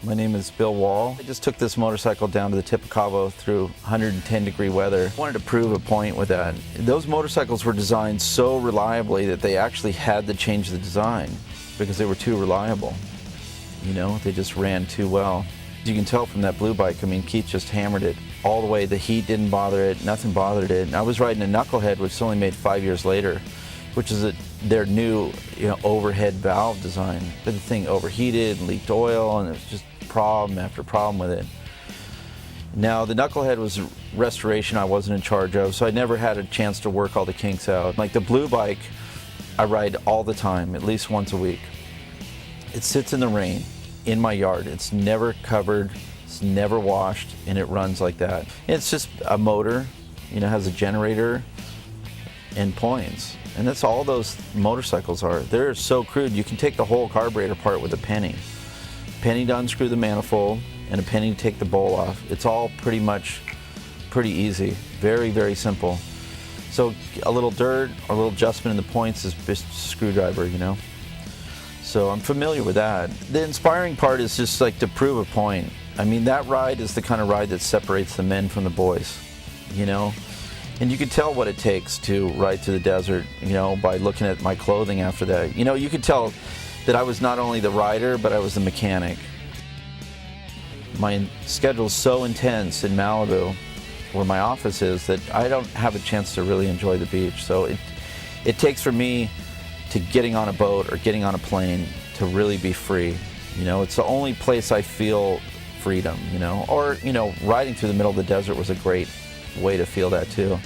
My name is Bill Wall. I just took this motorcycle down to the tip of Cabo through 110-degree weather. I wanted to prove a point with that. Those motorcycles were designed so reliably that they actually had to change the design because they were too reliable. You know, they just ran too well. You can tell from that blue bike, I mean, Keith just hammered it all the way. The heat didn't bother it, nothing bothered it. And I was riding a Knucklehead, which is only made 5 years later, which is their new, overhead valve design. But the thing overheated and leaked oil, and it was just problem after problem with it. Now, the Knucklehead was a restoration I wasn't in charge of, so I never had a chance to work all the kinks out. Like the blue bike, I ride all the time, at least once a week. It sits in the rain in my yard. It's never covered, it's never washed, and it runs like that. It's just a motor, has a generator and points. And that's all those motorcycles are. They're so crude, you can take the whole carburetor apart with a penny. Penny to unscrew the manifold, and a penny to take the bowl off. It's all pretty easy. Very, very simple. So a little dirt or a little adjustment in the points is just a screwdriver, So I'm familiar with that. The inspiring part is just like to prove a point. I mean, that ride is the kind of ride that separates the men from the boys, And you can tell what it takes to ride through the desert, by looking at my clothing after that. You could tell that I was not only the rider, but I was the mechanic. My schedule is so intense in Malibu, where my office is, that I don't have a chance to really enjoy the beach. So it takes for me to getting on a boat or getting on a plane to really be free. It's the only place I feel freedom, or, riding through the middle of the desert was a great way to feel that too.